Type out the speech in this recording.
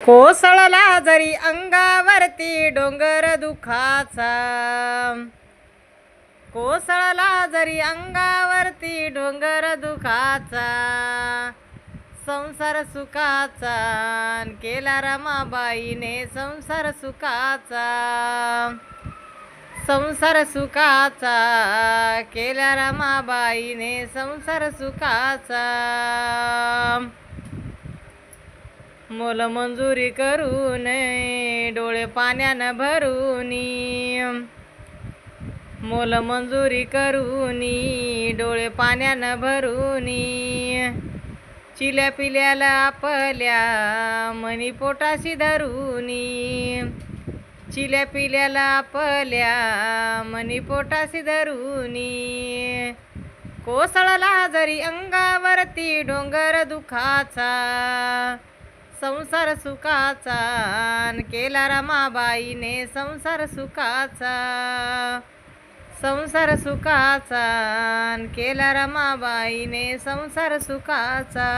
कोसळला जरी अंगावरती डोंगर दुखाचा, कोसळला जरी अंगावरती डोंगर दुखाचा, संसार सुखाचा केला रमाबाईने संसार सुखाचा, संसार सुखाचा केला रमाबाईने संसार सुखाचा. मोल मंजुरी करून डोळे पाण्यानं भरूनी, मोल मंजुरी करूनी डोळे पाण्यानं भरूनी, चिल्या पिल्याला आपल्या मनी पोटाशी धरूनी, चिल्या पिल्याला आपल्या मनी पोटाशी धरूनी, कोसळला जरी अंगावरती डोंगर दुखाचा, संसार सुखाचा केला रमाबाईने संसार सुखाचा, संसार सुखाचा केला रमाबाईने संसार सुखाचा.